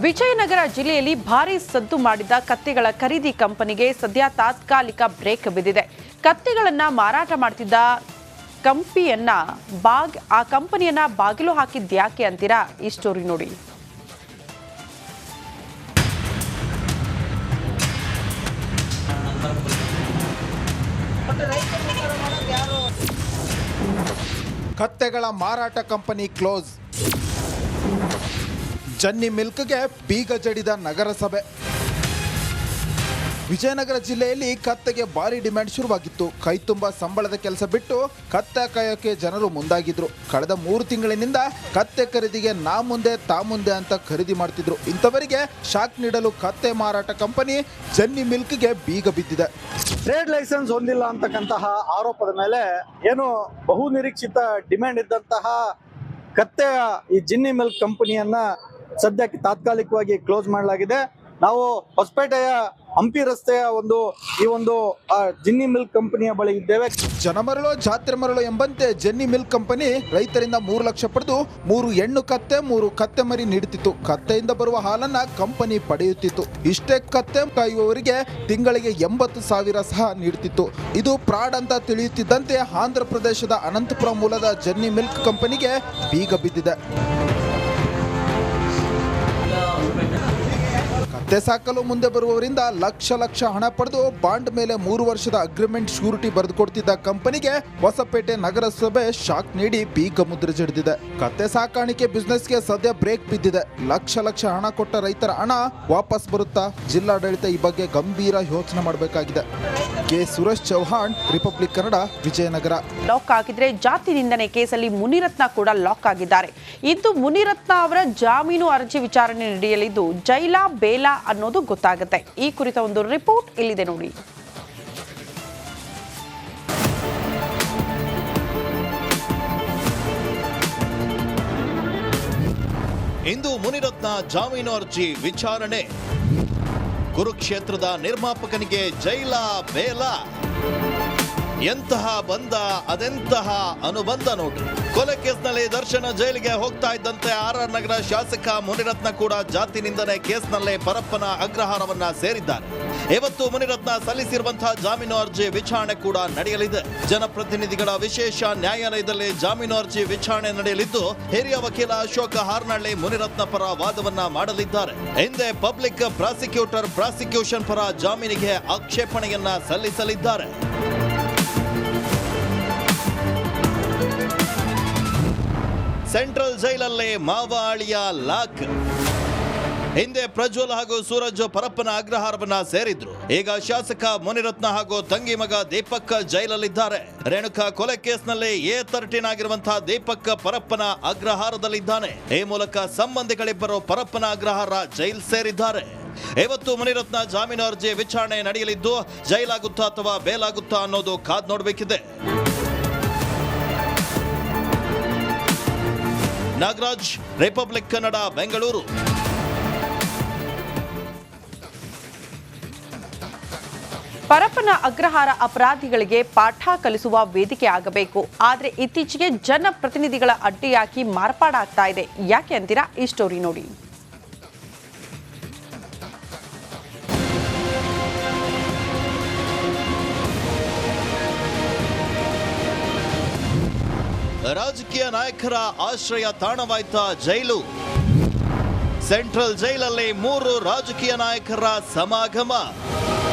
ವಿಜಯನಗರ ಜಿಲ್ಲೆಯಲ್ಲಿ ಭಾರೀ ಸದ್ದು ಮಾಡಿದ ಕತ್ತೆಗಳ ಖರೀದಿ ಕಂಪನಿಗೆ ಸದ್ಯ ತಾತ್ಕಾಲಿಕ ಬ್ರೇಕ್ ಬಿದ್ದಿದೆ. ಕತ್ತೆಗಳನ್ನು ಮಾರಾಟ ಮಾಡ್ತಿದ್ದ ಆ ಕಂಪನಿಯನ್ನ ಬಾಗಿಲು ಹಾಕಿದ್ಯಾಕೆ ಅಂತೀರಾ? ಈ ಸ್ಟೋರಿ ನೋಡಿ. ಕತ್ತೆಗಳ ಮಾರಾಟ ಕಂಪನಿ ಕ್ಲೋಸ್. ಜನ್ನಿ ಮಿಲ್ಕ್ಗೆ ಬೀಗ ಜಡಿದ ನಗರಸಭೆ. ವಿಜಯನಗರ ಜಿಲ್ಲೆಯಲ್ಲಿ ಕತ್ತೆಗೆ ಭಾರಿ ಡಿಮ್ಯಾಂಡ್ ಶುರುವಾಗಿತ್ತು. ಕೈತುಂಬ ಸಂಬಳದ ಕೆಲಸ ಬಿಟ್ಟು ಕತ್ತೆ ಕಾಯೋಕೆ ಜನರು ಮುಂದಾಗಿದ್ರು. ಕಳೆದ 3 ತಿಂಗಳಿನಿಂದ ಕತ್ತೆ ಖರೀದಿಗೆ ನಾ ಮುಂದೆ ಅಂತ ಖರೀದಿ ಮಾಡ್ತಿದ್ರು. ಇಂಥವರಿಗೆ ಶಾಕ್ ನೀಡಲು ಕತ್ತೆ ಮಾರಾಟ ಕಂಪನಿ ಜನ್ನಿ ಮಿಲ್ಕ್ಗೆ ಬೀಗ ಬಿದ್ದಿದೆ. ಟ್ರೇಡ್ ಲೈಸೆನ್ಸ್ ಹೊಂದಿಲ್ಲ ಅಂತಕ್ಕಂತಹ ಆರೋಪದ ಮೇಲೆ ಏನು ಬಹು ನಿರೀಕ್ಷಿತ ಡಿಮ್ಯಾಂಡ್ ಇದ್ದಂತಹ ಕತ್ತೆಯ ಈ ಜಿನ್ನಿ ಮಿಲ್ಕ್ ಕಂಪನಿಯನ್ನ ಸದ್ಯಕ್ಕೆ ತಾತ್ಕಾಲಿಕವಾಗಿ ಕ್ಲೋಸ್ ಮಾಡಲಾಗಿದೆ. ನಾವು ಹೊಸಪೇಟೆಯ ಹಂಪಿ ರಸ್ತೆಯ ಈ ಒಂದು ಜಿನ್ನಿ ಮಿಲ್ಕ್ ಕಂಪನಿಯ ಬಳಿ ಇದ್ದೇವೆ. ಜನಮರಳು ಜಾತ್ರೆ ಮರಳು ಎಂಬಂತೆ ಜೆನ್ನಿ ಮಿಲ್ಕ್ ಕಂಪನಿ ರೈತರಿಂದ 3 ಲಕ್ಷ ಪಡೆದು 3 ಹೆಣ್ಣು ಕತ್ತೆ 3 ಕತ್ತೆ ಮರಿ ನೀಡುತ್ತಿತ್ತು. ಕತ್ತೆಯಿಂದ ಬರುವ ಹಾಲನ್ನ ಕಂಪನಿ ಪಡೆಯುತ್ತಿತ್ತು. ಇಷ್ಟೇ ಕತ್ತೆ ಕಾಯುವವರಿಗೆ ತಿಂಗಳಿಗೆ 80,000 ಸಹ ನೀಡುತ್ತಿತ್ತು. ಇದು ಫ್ರಾಡ್ ಅಂತ ತಿಳಿಯುತ್ತಿದ್ದಂತೆ ಆಂಧ್ರ ಪ್ರದೇಶದ ಅನಂತಪುರ ಮೂಲದ ಜೆನ್ನಿ ಮಿಲ್ಕ್ ಕಂಪನಿಗೆ ಬೀಗ ಬಿದ್ದಿದೆ. ಕತ್ತೆ ಸಾಕಲು ಮುಂದೆ ಬರುವವರಿಂದ ಲಕ್ಷ ಹಣ ಪಡೆದು ಬಾಂಡ್ ಮೇಲೆ 3 ವರ್ಷದ ಅಗ್ರಿಮೆಂಟ್ ಶ್ಯೂರಿಟಿ ಬರೆದುಕೊಡ್ತಿದ್ದ ಕಂಪನಿಗೆ ಹೊಸಪೇಟೆ ನಗರಸಭೆ ಶಾಕ್ ನೀಡಿ ಬೀಗ ಮುದ್ರೆ ಜಡಿದಿದೆ. ಕತ್ತೆ ಸಾಕಾಣಿಕೆ ಬಿಸ್ನೆಸ್ಗೆ ಸದ್ಯ ಬ್ರೇಕ್ ಬಿದ್ದಿದೆ. ಲಕ್ಷ ಹಣ ಕೊಟ್ಟ ರೈತರ ಹಣ ವಾಪಸ್ ಬರುತ್ತಾ? ಜಿಲ್ಲಾಡಳಿತ ಈ ಬಗ್ಗೆ ಗಂಭೀರ ಯೋಚನೆ ಮಾಡಬೇಕಾಗಿದೆ. K Suresh Chauhan, Republic Kannada, Vijayanagara. Lock ಆಗಿದ್ರೆ ಜಾತಿ ನಿಂದನೆ ಕೇಸಲ್ಲಿ ಮುನಿರತ್ನ ಕೂಡ ಲಾಕ್ ಆಗಿದ್ದಾರೆ. ಇಂದು ಮುನಿರತ್ನ ಅವರ ಜಾಮೀನು ಅರ್ಜಿ ವಿಚಾರಣೆ ನಡೆಯಲಿದ್ದು ಜೈಲಾ ಬೇಲಾ ಅನ್ನೋದು ಗೊತ್ತಾಗುತ್ತೆ. ಈ ಕುರಿತ ಒಂದು ರಿಪೋರ್ಟ್ ಇಲ್ಲಿದೆ ನೋಡಿ. ಇಂದು ಮುನಿರತ್ನ ಜಾಮೀನು ಅರ್ಜಿ ವಿಚಾರಣೆ. ಕುರುಕ್ಷೇತ್ರದ ನಿರ್ಮಾಪಕನಿಗೆ ಜೈಲಾ ಬೇಲಾ. ಎಂತಹ ಬಂದ ಅದೆಂತಹ ಅನುಬಂಧ ನೋಡ್ರಿ. ಕೊಲೆ ಕೇಸ್ನಲ್ಲಿ ದರ್ಶನ ಜೈಲಿಗೆ ಹೋಗ್ತಾ ಇದ್ದಂತೆ RR ನಗರ ಶಾಸಕ ಮುನಿರತ್ನ ಕೂಡ ಜಾತಿ ನಿಂದನೆ ಕೇಸ್ನಲ್ಲೇ ಪರಪ್ಪನ ಅಗ್ರಹಾರವನ್ನ ಸೇರಿದ್ದಾರೆ. ಇವತ್ತು ಮುನಿರತ್ನ ಸಲ್ಲಿಸಿರುವಂತಹ ಜಾಮೀನು ಅರ್ಜಿ ವಿಚಾರಣೆ ಕೂಡ ನಡೆಯಲಿದೆ. ಜನಪ್ರತಿನಿಧಿಗಳ ವಿಶೇಷ ನ್ಯಾಯಾಲಯದಲ್ಲಿ ಜಾಮೀನು ಅರ್ಜಿ ವಿಚಾರಣೆ ನಡೆಯಲಿದ್ದು ಹಿರಿಯ ವಕೀಲ ಅಶೋಕ ಹಾರ್ನಳ್ಳಿ ಮುನಿರತ್ನ ಪರ ವಾದವನ್ನ ಮಾಡಲಿದ್ದಾರೆ. ಹಿಂದೆ ಪಬ್ಲಿಕ್ ಪ್ರಾಸಿಕ್ಯೂಟರ್ ಪ್ರಾಸಿಕ್ಯೂಷನ್ ಪರ ಜಾಮೀನಿಗೆ ಆಕ್ಷೇಪಣೆಯನ್ನ ಸಲ್ಲಿಸಲಿದ್ದಾರೆ. ಸೆಂಟ್ರಲ್ ಜೈಲಲ್ಲೇ ಮಾವ ಅಳಿಯ ಲಾಕ್. ಹಿಂದೆ ಪ್ರಜ್ವಲ್ ಹಾಗೂ ಸೂರಜ್ ಪರಪ್ಪನ ಅಗ್ರಹಾರವನ್ನ ಸೇರಿದ್ರು. ಈಗ ಶಾಸಕ ಮುನಿರತ್ನ ಹಾಗೂ ತಂಗಿ ಮಗ ದೀಪಕ್ ಜೈಲಲ್ಲಿದ್ದಾರೆ. ರೇಣುಕಾ ಕೊಲೆ ಕೇಸ್ನಲ್ಲಿ A13 ಆಗಿರುವಂತಹ ದೀಪಕ್ ಪರಪ್ಪನ ಅಗ್ರಹಾರದಲ್ಲಿದ್ದಾನೆ. ಈ ಮೂಲಕ ಸಂಬಂಧಿಗಳಿಬ್ಬರು ಪರಪ್ಪನ ಅಗ್ರಹಾರ ಜೈಲ್ ಸೇರಿದ್ದಾರೆ. ಇವತ್ತು ಮುನಿರತ್ನ ಜಾಮೀನು ಅರ್ಜಿ ವಿಚಾರಣೆ ನಡೆಯಲಿದ್ದು ಜೈಲಾಗುತ್ತಾ ಅಥವಾ ಬೇಲಾಗುತ್ತಾ ಅನ್ನೋದು ಕಾದ್ ನೋಡಬೇಕಿದೆ. ನಾಗರಾಜ್, ರಿಪಬ್ಲಿಕ್ ಕನ್ನಡ, ಬೆಂಗಳೂರು. ಪರಪ್ಪನ ಅಗ್ರಹಾರ ಅಪರಾಧಿಗಳಿಗೆ ಪಾಠ ಕಲಿಸುವ ವೇದಿಕೆ ಆಗಬೇಕು. ಆದರೆ ಇತ್ತೀಚೆಗೆ ಜನಪ್ರತಿನಿಧಿಗಳ ಅಡ್ಡಿಯಾಗಿ ಮಾರ್ಪಾಡಾಗ್ತಾ ಇದೆ. ಯಾಕೆ ಅಂತೀರಾ? ಈ ಸ್ಟೋರಿ ನೋಡಿ. ರಾಜಕೀಯ ನಾಯಕರ ಆಶ್ರಯ ತಾಣವಾಯ್ತ ಜೈಲು. ಸೆಂಟ್ರಲ್ ಜೈಲಲ್ಲಿ 3 ರಾಜಕೀಯ ನಾಯಕರ ಸಮಾಗಮ.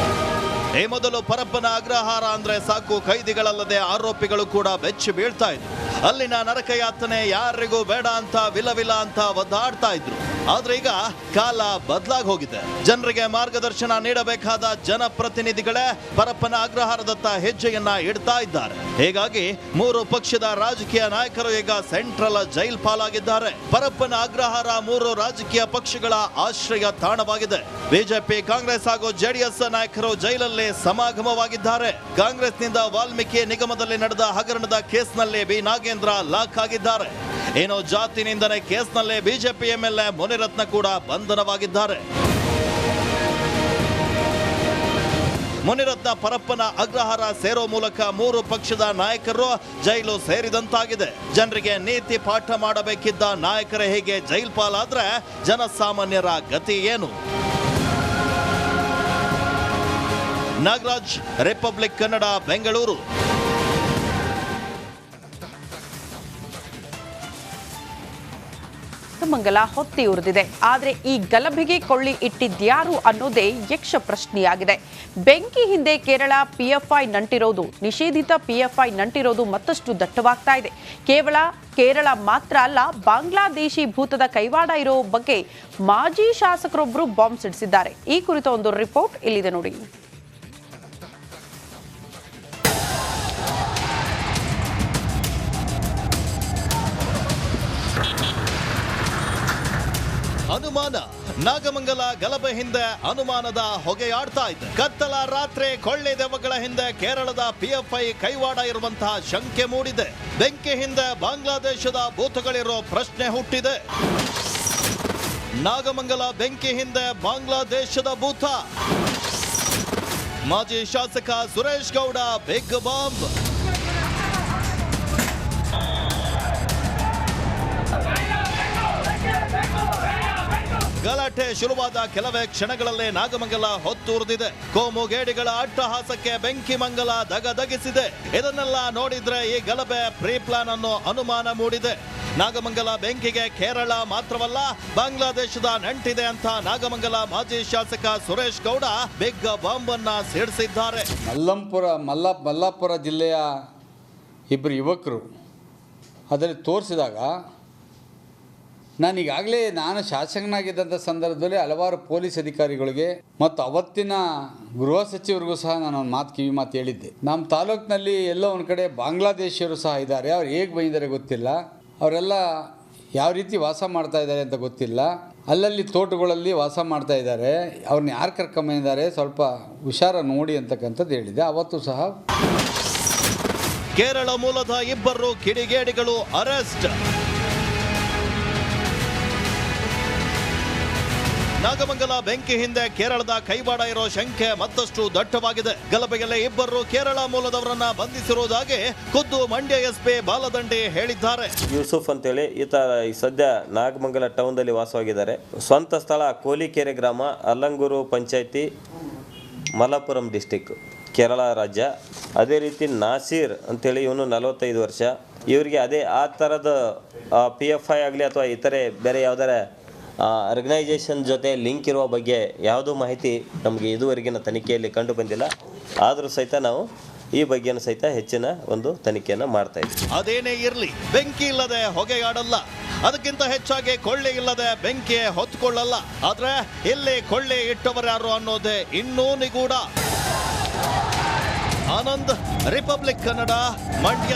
ಈ ಮೊದಲು ಪರಪ್ಪನ ಅಗ್ರಹಾರ ಅಂದ್ರೆ ಸಾಕು, ಕೈದಿಗಳಲ್ಲದೆ ಆರೋಪಿಗಳು ಕೂಡ ಬೆಚ್ಚಿ ಬೀಳ್ತಾ ಇದ್ರು. ಅಲ್ಲಿನ ನರಕಯಾತನೆ ಯಾರಿಗೂ ಬೇಡ ಅಂತ ವಿಲವಿಲ ಅಂತ ಒದ್ದಾಡ್ತಾ ಇದ್ರು. ಆದ್ರೆ ಈಗ ಕಾಲ ಬದಲಾಗಿ ಹೋಗಿದೆ. ಜನರಿಗೆ ಮಾರ್ಗದರ್ಶನ ನೀಡಬೇಕಾದ ಜನಪ್ರತಿನಿಧಿಗಳೇ ಪರಪ್ಪನ ಅಗ್ರಹಾರದತ್ತ ಹೆಜ್ಜೆಯನ್ನ ಇಡ್ತಾ ಇದ್ದಾರೆ. ಹೀಗಾಗಿ 3 ಪಕ್ಷದ ರಾಜಕೀಯ ನಾಯಕರು ಈಗ ಸೆಂಟ್ರಲ್ ಜೈಲ್ ಪಾಲಾಗಿದ್ದಾರೆ. ಪರಪ್ಪನ ಅಗ್ರಹಾರ 3 ರಾಜಕೀಯ ಪಕ್ಷಗಳ ಆಶ್ರಯ ತಾಣವಾಗಿದೆ. ಬಿಜೆಪಿ, ಕಾಂಗ್ರೆಸ್ ಹಾಗೂ ಜೆಡಿಎಸ್ ನಾಯಕರು ಜೈಲಲ್ಲಿ ಸಮಾಗಮವಾಗಿದ್ದಾರೆ. ಕಾಂಗ್ರೆಸ್ನಿಂದ ವಾಲ್ಮೀಕಿ ನಿಗಮದಲ್ಲಿ ನಡೆದ ಹಗರಣದ ಕೇಸ್ನಲ್ಲಿ ಬಿ ನಾಗೇಂದ್ರ ಲಾಕ್ ಆಗಿದ್ದಾರೆ. ಏನೋ ಜಾತಿ ನಿಂದನೆ ಕೇಸ್ನಲ್ಲೇ ಬಿಜೆಪಿ MLA ಮುನಿರತ್ನ ಕೂಡ ಬಂಧನವಾಗಿದ್ದಾರೆ. ಮುನಿರತ್ನ ಪರಪ್ಪನ ಅಗ್ರಹಾರ ಸೇರೋ ಮೂಲಕ 3 ಪಕ್ಷದ ನಾಯಕರು ಜೈಲು ಸೇರಿದಂತಾಗಿದೆ. ಜನರಿಗೆ ನೀತಿ ಪಾಠ ಮಾಡಬೇಕಿದ್ದ ನಾಯಕರೇ ಹೀಗೆ ಜೈಲ್ ಪಾಲಾದ್ರೆ ಜನಸಾಮಾನ್ಯರ ಗತಿ ಏನು? ನಾಗರಾಜ್, ರಿಪಬ್ಲಿಕ್ ಕನ್ನಡ, ಬೆಂಗಳೂರು. ಮಂಗಲ ಹೊತ್ತಿ ಉರಿದಿದೆ. ಆದರೆ ಈ ಗಲಭೆಗೆ ಕೊಳ್ಳಿ ಇಟ್ಟಿದ್ಯಾರು ಅನ್ನೋದೇ ಯಕ್ಷ ಪ್ರಶ್ನೆಯಾಗಿದೆ. ಬೆಂಕಿ ಹಿಂದೆ ಕೇರಳ ಪಿಎಫ್ಐ ನಂಟಿರೋದು, ನಿಷೇಧಿತ ಪಿಎಫ್ಐ ನಂಟಿರೋದು ಮತ್ತಷ್ಟು ದಟ್ಟವಾಗ್ತಾ ಇದೆ. ಕೇವಲ ಕೇರಳ ಮಾತ್ರ ಅಲ್ಲ, ಬಾಂಗ್ಲಾದೇಶಿ ಭೂತದ ಕೈವಾಡ ಇರೋ ಬಗ್ಗೆ ಮಾಜಿ ಶಾಸಕರೊಬ್ಬರು ಬಾಂಬ್ ಸಿಡಿಸಿದ್ದಾರೆ. ಈ ಕುರಿತ ಒಂದು ರಿಪೋರ್ಟ್ ಇಲ್ಲಿದೆ ನೋಡಿ. ಅನುಮಾನ. ನಾಗಮಂಗಲ ಗಲಭೆ ಹಿಂದೆ ಅನುಮಾನದ ಹೊಗೆಯಾಡ್ತಾ ಇದೆ. ಕತ್ತಲ ರಾತ್ರಿ ಕೊಳ್ಳೆ ದೆವ್ವಗಳ ಹಿಂದೆ ಕೇರಳದ ಪಿಎಫ್ಐ ಕೈವಾಡ ಇರುವಂತಹ ಶಂಕೆ ಮೂಡಿದೆ. ಬೆಂಕಿ ಹಿಂದೆ ಬಾಂಗ್ಲಾದೇಶದ ಭೂತಗಳಿರೋ ಪ್ರಶ್ನೆ ಹುಟ್ಟಿದೆ. ನಾಗಮಂಗಲ ಬೆಂಕಿ ಹಿಂದೆ ಬಾಂಗ್ಲಾದೇಶದ ಭೂತ. ಮಾಜಿ ಶಾಸಕ ಸುರೇಶ್ ಗೌಡ ಬಿಗ್ ಬಾಂಬ್. ಗಲಾಟೆ ಶುರುವಾದ ಕೆಲವೇ ಕ್ಷಣಗಳಲ್ಲೇ ನಾಗಮಂಗಲ ಹೊತ್ತುರಿದಿದೆ. ಕೋಮುಗೇಡಿಗಳ ಅಟ್ಟಹಾಸಕ್ಕೆ ಬೆಂಕಿ ಮಂಗಲ ದಗದಗಿಸಿದೆ. ಇದನ್ನೆಲ್ಲ ನೋಡಿದ್ರೆ ಈ ಗಲಭೆ ಪ್ರೀ ಪ್ಲಾನ್ ಅನ್ನೋ ಅನುಮಾನ ಮೂಡಿದೆ. ನಾಗಮಂಗಲ ಬೆಂಕಿಗೆ ಕೇರಳ ಮಾತ್ರವಲ್ಲ, ಬಾಂಗ್ಲಾದೇಶದ ನಂಟಿದೆ ಅಂತ ನಾಗಮಂಗಲ ಮಾಜಿ ಶಾಸಕ ಸುರೇಶ್ ಗೌಡ ಬಿಗ್ ಬಾಂಬ್ ಅನ್ನ ಸಿಡಿಸಿದ್ದಾರೆ. ಮಲ್ಲಾಪುರ ಜಿಲ್ಲೆಯ ಇಬ್ಬರು ಯುವಕರು ಅದರಲ್ಲಿ ತೋರಿಸಿದಾಗ ನಾನು ಶಾಸಕನಾಗಿದ್ದಂಥ ಸಂದರ್ಭದಲ್ಲಿ ಹಲವಾರು ಪೊಲೀಸ್ ಅಧಿಕಾರಿಗಳಿಗೆ ಮತ್ತು ಅವತ್ತಿನ ಗೃಹ ಸಚಿವರಿಗೂ ಸಹ ನಾನು ಒಂದು ಕಿವಿ ಮಾತು ಹೇಳಿದ್ದೆ. ನಮ್ಮ ತಾಲೂಕಿನಲ್ಲಿ ಎಲ್ಲೋ ಒಂದು ಕಡೆ ಬಾಂಗ್ಲಾದೇಶಿಯರು ಸಹ ಇದ್ದಾರೆ. ಅವ್ರು ಹೇಗೆ ಬಂದಿದ್ದಾರೆ ಗೊತ್ತಿಲ್ಲ, ಅವರೆಲ್ಲ ಯಾವ ರೀತಿ ವಾಸ ಮಾಡ್ತಾ ಇದ್ದಾರೆ ಅಂತ ಗೊತ್ತಿಲ್ಲ. ಅಲ್ಲಲ್ಲಿ ತೋಟಗಳಲ್ಲಿ ವಾಸ ಮಾಡ್ತಾ ಇದ್ದಾರೆ. ಅವ್ರನ್ನ ಯಾರು ಕರ್ಕೊಂಬಂದಿದ್ದಾರೆ, ಸ್ವಲ್ಪ ಹುಷಾರ ನೋಡಿ ಅಂತಕ್ಕಂಥದ್ದು ಹೇಳಿದೆ. ಅವತ್ತು ಸಹ ಕೇರಳ ಮೂಲದ ಇಬ್ಬರು ಕಿಡಿಗೇಡಿಗಳು ಅರೆಸ್ಟ್. ನಾಗಮಂಗಲ ಬೆಂಕಿ ಹಿಂದೆ ಕೇರಳದ ಕೈವಾಡ ಇರೋ ಶಂಕೆ ಮತ್ತಷ್ಟು ದಟ್ಟವಾಗಿದೆ. ಗಲಭೆಯಲ್ಲಿ ಇಬ್ಬರು ಕೇರಳ ಮೂಲದವರನ್ನ ಬಂಧಿಸಿರುವುದಾಗಿ ಖುದ್ದು ಮಂಡ್ಯ ಎಸ್ಪಿ ಬಾಲದಂಡಿ ಹೇಳಿದ್ದಾರೆ. ಯೂಸುಫ್ ಅಂತೇಳಿ ಈತ ಸದ್ಯ ನಾಗಮಂಗಲ ಟೌನ್ದಲ್ಲಿ ವಾಸವಾಗಿದ್ದಾರೆ. ಸ್ವಂತ ಸ್ಥಳ ಕೋಲಿಕೆರೆ ಗ್ರಾಮ, ಅಲ್ಲಂಗೂರು ಪಂಚಾಯಿತಿ, ಮಲಪ್ಪುರಂ ಡಿಸ್ಟಿಕ್, ಕೇರಳ ರಾಜ್ಯ. ಅದೇ ರೀತಿ ನಾಸೀರ್ ಅಂತೇಳಿ ಇವನು 45 ವರ್ಷ. ಇವರಿಗೆ ಆ ಥರದ PFI ಆಗಲಿ ಅಥವಾ ಇತರೆ ಬೇರೆ ಯಾವುದಾರ ಆರ್ಗನೈಸೇಷನ್ ಜೊತೆ ಲಿಂಕ್ ಇರುವ ಬಗ್ಗೆ ಯಾವುದೂ ಮಾಹಿತಿ ನಮಗೆ ಇದುವರೆಗಿನ ತನಿಖೆಯಲ್ಲಿ ಕಂಡು ಬಂದಿಲ್ಲ. ಆದರೂ ಸಹಿತ ನಾವು ಈ ಬಗ್ಗೆನೂ ಸಹಿತ ಹೆಚ್ಚಿನ ಒಂದು ತನಿಖೆಯನ್ನು ಮಾಡ್ತಾ ಇದ್ದೀವಿ. ಅದೇನೇ ಇರಲಿ, ಬೆಂಕಿ ಇಲ್ಲದೆ ಹೊಗೆಯಾಡಲ್ಲ. ಅದಕ್ಕಿಂತ ಹೆಚ್ಚಾಗಿ ಕೊಳ್ಳೆ ಇಲ್ಲದೆ ಬೆಂಕಿ ಹೊತ್ಕೊಳ್ಳಲ್ಲ. ಆದ್ರೆ ಇಲ್ಲಿ ಕೊಳ್ಳೆ ಇಟ್ಟವರ್ಯಾರು ಅನ್ನೋದೇ ಇನ್ನೂ ನಿಗೂಢ. ಆನಂದ್, ರಿಪಬ್ಲಿಕ್ ಕನ್ನಡ, ಮಂಡ್ಯ.